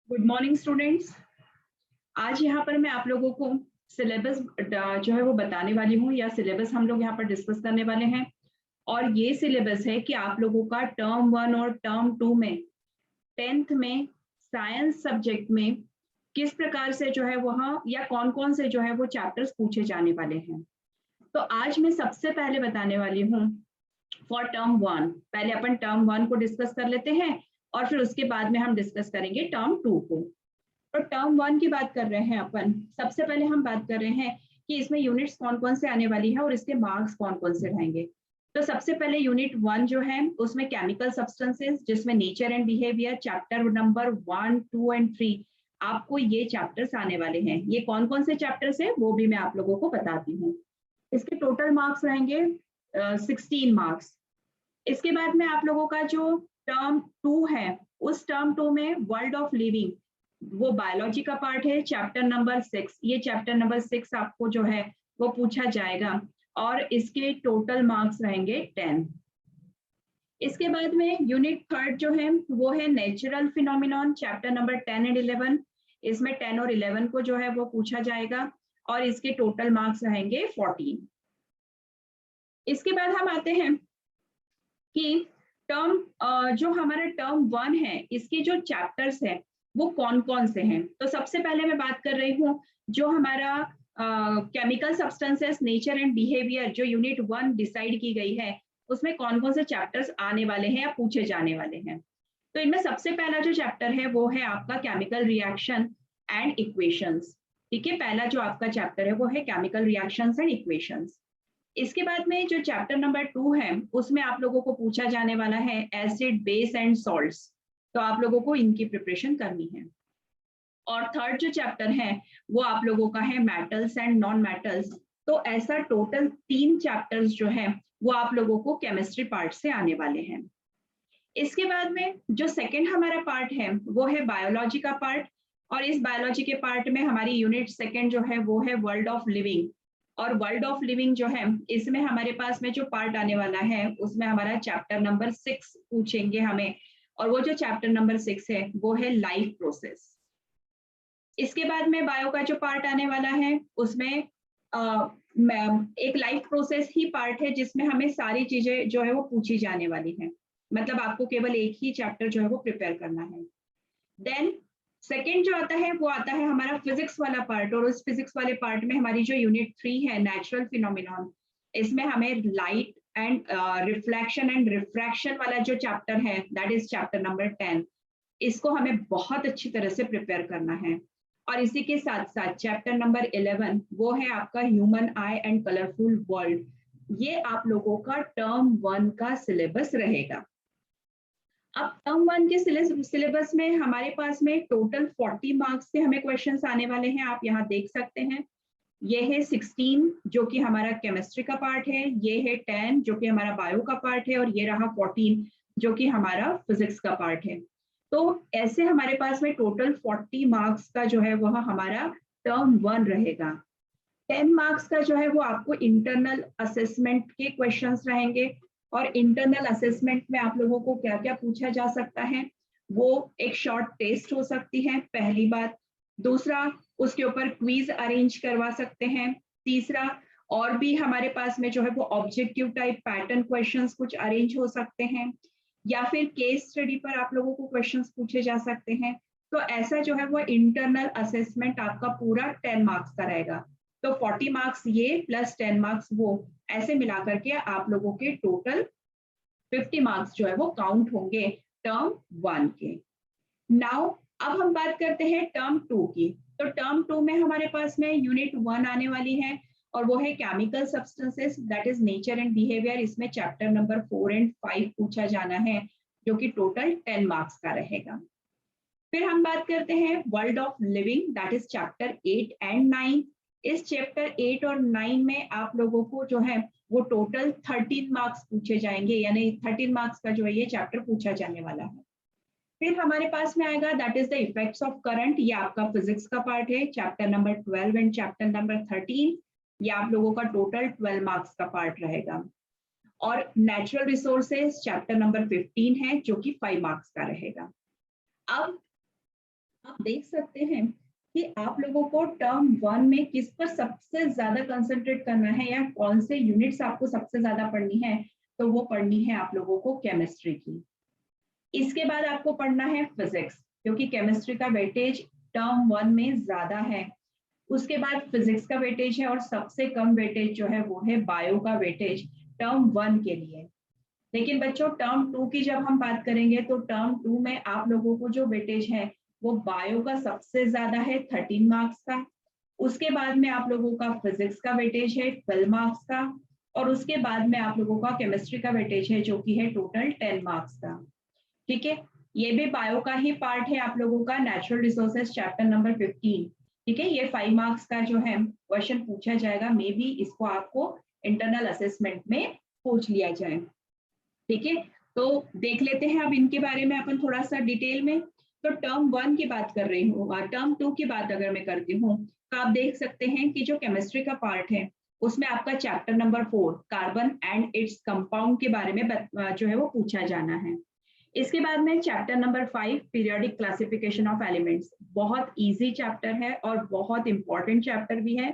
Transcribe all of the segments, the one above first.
Good morning students. आज यहाँ पर मैं आप लोगों को सिलेबस जो है वो बताने वाली हूँ या सिलेबस हम लोग यहाँ पर डिस्कस करने वाले हैं। और ये सिलेबस है कि आप लोगों का टर्म 1 और टर्म 2 में 10th में साइंस सब्जेक्ट में किस प्रकार से जो है वहाँ या कौन कौन से जो है वो चैप्टर्स पूछे जाने वाले हैं। तो आज मैं सबसे पहले बताने वाली हूँ फॉर टर्म 1। पहले अपन टर्म 1 को डिस्कस कर लेते हैं और फिर उसके बाद में हम डिस्कस करेंगे टर्म 2 को। तो टर्म 1 की बात कर रहे हैं अपन। सबसे पहले हम बात कर रहे हैं कि इसमें यूनिट्स कौन कौन से आने वाली है और इसके मार्क्स कौन कौन से रहेंगे। तो सबसे पहले यूनिट 1 जो है उसमें केमिकल सब्सटेंसेस, जिसमें nature and behaviour, chapter number 1, 2 and 3 आपको ये चैप्टर्स आने वाले हैं। ये कौन कौन से चैप्टर्स है वो भी मैं आप लोगों को बताती हूँ। इसके टोटल मार्क्स रहेंगे 16 मार्क्स। इसके बाद में आप लोगों का जो टर्म 2 है, उस टर्म 2 में वर्ल्ड ऑफ लिविंग, वो बायोलॉजी का पार्ट है, चैप्टर नंबर 6। ये चैप्टर नंबर 6 आपको जो है वो पूछा जाएगा और इसके टोटल मार्क्स रहेंगे 10। इसके बाद में यूनिट 3 जो है वो है natural phenomenon, chapter number 10 and 11। इसमें 10 और 11 को जो है वो पूछा जाएगा और इसके टोटल मार्क्स रहेंगे 14। इसके बाद हम आते हैं कि टर्म जो हमारा टर्म 1 है, इसके जो चैप्टर्स हैं वो कौन कौन से हैं। तो सबसे पहले मैं बात कर रही हूँ जो हमारा chemical substances, nature and behaviour, जो यूनिट 1 डिसाइड की गई है, उसमें कौन कौन से चैप्टर्स आने वाले हैं या पूछे जाने वाले हैं। तो इनमें सबसे पहला जो चैप्टर है वो है आपका केमिकल रिएक्शन एंड इक्वेशंस। ठीक है, पहला जो आपका चैप्टर है वो है केमिकल रिएक्शंस एंड इक्वेशंस। इसके बाद में जो चैप्टर नंबर 2 है उसमें आप लोगों को पूछा जाने वाला है एसिड, बेस एंड सॉल्ट्स। तो आप लोगों को इनकी प्रिपरेशन करनी है। और थर्ड जो चैप्टर है वो आप लोगों का है मेटल्स एंड नॉन मेटल्स। तो ऐसा टोटल 3 चैप्टर्स जो है वो आप लोगों को केमिस्ट्री पार्ट से आने वाले हैं। इसके बाद में जो सेकंड हमारा पार्ट है वो है बायोलॉजी का पार्ट। और इस बायोलॉजी के पार्ट में हमारी यूनिट सेकंड जो है वो है वर्ल्ड ऑफ लिविंग। और वर्ल्ड ऑफ लिविंग जो है इसमें हमारे पास में जो पार्ट आने वाला है उसमें हमारा चैप्टर नंबर 6 पूछेंगे हमें। और वो जो चैप्टर नंबर 6 है वो है लाइफ प्रोसेस। इसके बाद में बायो का जो पार्ट आने वाला है उसमें एक लाइफ प्रोसेस ही पार्ट है जिसमें हमें सारी चीजें जो है वो पूछी जाने वाली है। मतलब आपको केवल एक ही चैप्टर जो है वो प्रिपेयर करना है। देन सेकेंड जो आता है वो आता है हमारा फिजिक्स वाला पार्ट। और उस फिजिक्स वाले पार्ट में हमारी जो यूनिट 3 है नेचुरल फिनोमिनॉन, इसमें हमें light and reflection and refraction वाला जो चैप्टर है दैट इज चैप्टर नंबर 10। इसको हमें बहुत अच्छी तरह से प्रिपेयर करना है। और इसी के साथ साथ चैप्टर नंबर 11 वो है आपका human I and colourful world. ये आप लोगों का टर्म 1 का सिलेबस रहेगा। अब टर्म 1 के सिलेबस में हमारे पास में टोटल 40 मार्क्स के हमें क्वेश्चंस आने वाले हैं। आप यहाँ देख सकते हैं ये है 16 जो कि हमारा केमिस्ट्री का पार्ट है, ये है 10 जो कि हमारा बायो का पार्ट है, और ये रहा 14 जो कि हमारा फिजिक्स का पार्ट है। तो ऐसे हमारे पास में टोटल 40 मार्क्स का जो है वह हमारा टर्म 1 रहेगा। 10 मार्क्स का जो है वो आपको इंटरनल असेसमेंट के क्वेश्चंस रहेंगे। और इंटरनल असेसमेंट में आप लोगों को क्या क्या पूछा जा सकता है, वो एक शॉर्ट टेस्ट हो सकती है, पहली बात। दूसरा, उसके ऊपर क्विज अरेंज करवा सकते हैं। तीसरा, और भी हमारे पास में जो है वो ऑब्जेक्टिव टाइप पैटर्न क्वेश्चंस कुछ अरेंज हो सकते हैं, या फिर केस स्टडी पर आप लोगों को क्वेश्चंस पूछे जा सकते हैं। तो ऐसा जो है वो इंटरनल असेसमेंट आपका पूरा 10 मार्क्स का रहेगा। तो 40 मार्क्स ये प्लस 10 मार्क्स वो, ऐसे मिलाकर के आप लोगों के टोटल 50 मार्क्स जो है वो काउंट होंगे टर्म 1 के। नाउ अब हम बात करते हैं टर्म 2 की। तो टर्म 2 में हमारे पास में यूनिट 1 आने वाली है और वो है chemical substances that is nature and behaviour. इसमें चैप्टर नंबर 4 एंड 5 पूछा जाना है जो कि टोटल 10 मार्क्स का रहेगा। फिर हम बात करते हैं world of living that is chapter 8 and 9। इस चैप्टर 8 और 9 में आप लोगों को जो है वो टोटल 13 मार्क्स पूछे जाएंगे, यानी 13 मार्क्स का जो है ये चैप्टर पूछा जाने वाला है। फिर हमारे पास में आएगा that is the effects of current. ये आपका फिजिक्स का पार्ट है, chapter number 12 and chapter number 13। ये आप लोगों का टोटल 12 मार्क्स का पार्ट रहेगा। और नेचुरल रिसोर्सेज चैप्टर नंबर 15 है जो कि 5 मार्क्स का रहेगा। अब आप देख सकते हैं कि आप लोगों को टर्म 1 में किस पर सबसे ज्यादा कंसंट्रेट करना है या कौन से यूनिट्स आपको सबसे ज्यादा पढ़नी है, तो वो पढ़नी है आप लोगों को केमिस्ट्री की। इसके बाद आपको पढ़ना है फिजिक्स, क्योंकि केमिस्ट्री का वेटेज टर्म 1 में ज्यादा है। उसके बाद फिजिक्स का वेटेज है और सबसे कम वेटेज जो है वो है बायो का वेटेज टर्म 1 के लिए। लेकिन बच्चों टर्म 2 की जब हम बात करेंगे तो टर्म 2 में आप लोगों को जो वेटेज है वो बायो का सबसे ज्यादा है 13 मार्क्स का। उसके बाद में आप लोगों का फिजिक्स का वेटेज है 12 मार्क्स का। और उसके बाद में आप लोगों का केमिस्ट्री का वेटेज है जो कि है टोटल 10 मार्क्स का। ठीक है, ये भी बायो का ही पार्ट है आप लोगों का, नेचुरल रिसोर्सेज चैप्टर नंबर 15। ठीक है, ये 5 मार्क्स का जो है क्वेश्चन पूछा जाएगा, मे बी इसको आपको इंटरनल असेसमेंट में पूछ लिया जाए। ठीक है, तो देख लेते हैं अब इनके बारे में अपन थोड़ा सा डिटेल में। तो टर्म 1 की बात कर रही हूँ, टर्म 2 की बात अगर मैं करती हूँ तो आप देख सकते हैं कि जो केमिस्ट्री का पार्ट है उसमें आपका chapter number 4 carbon and its compound के बारे में जो है वो पूछा जाना है। इसके बाद में chapter number 5 periodic classification of elements, बहुत इजी चैप्टर है और बहुत इंपॉर्टेंट चैप्टर भी है,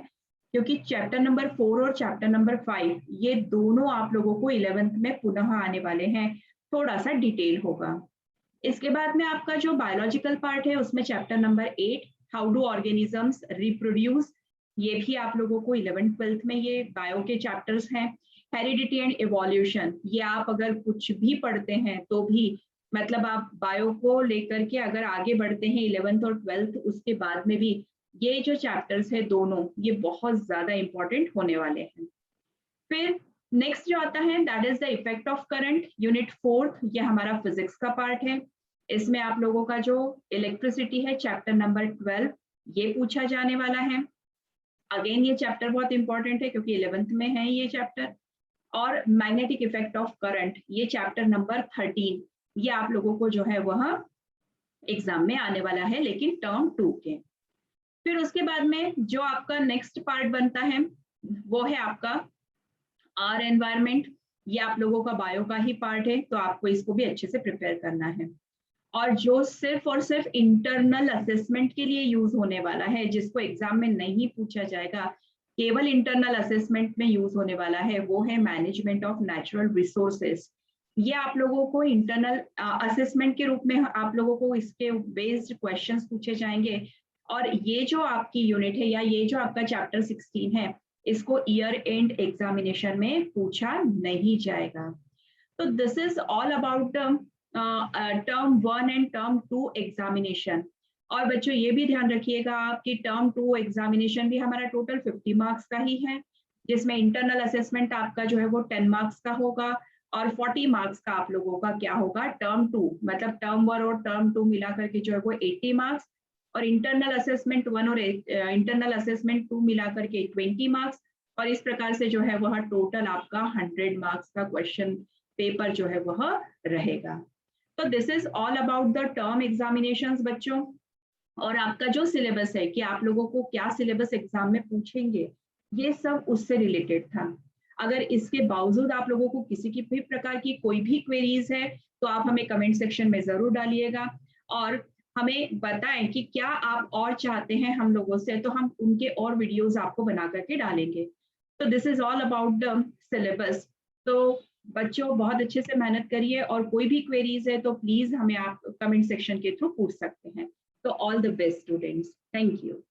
क्योंकि चैप्टर नंबर 4 और चैप्टर नंबर 5 ये दोनों आप लोगों को 11th में पुनः आने वाले हैं, थोड़ा सा डिटेल होगा। इसके बाद में आपका जो बायोलॉजिकल पार्ट है उसमें chapter number 8 how do organisms reproduce, ये भी आप लोगों को 11th 12th में ये बायो के चैप्टर्स हैं। हेरिडिटी एंड इवोल्यूशन, ये आप अगर कुछ भी पढ़ते हैं तो भी मतलब आप बायो को लेकर के अगर आगे बढ़ते हैं 11th और 12th उसके बाद में भी ये जो चैप्टर्स है दोनों ये बहुत ज्यादा इंपॉर्टेंट होने वाले हैं। फिर नेक्स्ट जो आता है that is the effect of current, unit 4, ये हमारा फिजिक्स का पार्ट है। इसमें आप लोगों का जो इलेक्ट्रिसिटी है चैप्टर नंबर 12 ये पूछा जाने वाला है। अगेन ये चैप्टर बहुत इंपॉर्टेंट है क्योंकि 11th में है ये चैप्टर। और मैग्नेटिक इफेक्ट ऑफ करंट ये चैप्टर नंबर 13, ये आप लोगों को जो है वह एग्जाम में आने वाला है लेकिन टर्म 2 के। फिर उसके बाद में जो आपका नेक्स्ट पार्ट बनता है वो है आपका आर एनवायरमेंट, ये आप लोगों का बायो का ही पार्ट है, तो आपको इसको भी अच्छे से प्रिपेयर करना है। और जो सिर्फ और सिर्फ इंटरनल असेसमेंट के लिए यूज होने वाला है, जिसको एग्जाम में नहीं पूछा जाएगा, केवल इंटरनल असेसमेंट में यूज होने वाला है, वो है मैनेजमेंट ऑफ नेचुरल रिसोर्सेस। ये आप लोगों को इंटरनल असेसमेंट के रूप में आप लोगों को इसके बेस्ड क्वेश्चंस पूछे जाएंगे। और ये जो आपकी यूनिट है या ये जो आपका चैप्टर 16 है इसको ईयर एंड एग्जामिनेशन में पूछा नहीं जाएगा। तो this is all about term 1 and term 2 examination. और बच्चों ये भी ध्यान रखिएगा आपकी टर्म 2 एग्जामिनेशन भी हमारा टोटल 50 मार्क्स का ही है, जिसमें इंटरनल असेसमेंट आपका जो है वो 10 मार्क्स का होगा और 40 मार्क्स का आप लोगों का क्या होगा टर्म 2, मतलब टर्म 1 और टर्म 2 मिला करके जो है वो 80 मार्क्स, और इंटरनल असेसमेंट 1 और इंटरनल असेसमेंट 2 मिला करके 20 मार्क्स। और इस प्रकार से जो है वह टोटल आपका 100 मार्क्स का क्वेश्चन पेपर जो है वह रहेगा। तो this is all about the term examinations बच्चों। और आपका जो सिलेबस है कि आप लोगों को क्या सिलेबस एग्जाम में पूछेंगे ये सब उससे रिलेटेड था। अगर इसके बावजूद आप लोगों को किसी की भी प्रकार की कोई भी क्वेरीज है तो आप हमें कमेंट सेक्शन में जरूर डालिएगा और हमें बताएं कि क्या आप और चाहते हैं हम लोगों से, तो हम उनके और वीडियोस आपको बना करके डालेंगे। तो this is all about the syllabus. तो बच्चों बहुत अच्छे से मेहनत करिए और कोई भी क्वेरीज है तो प्लीज हमें आप कमेंट सेक्शन के थ्रू पूछ सकते हैं। तो all the best students, thank you.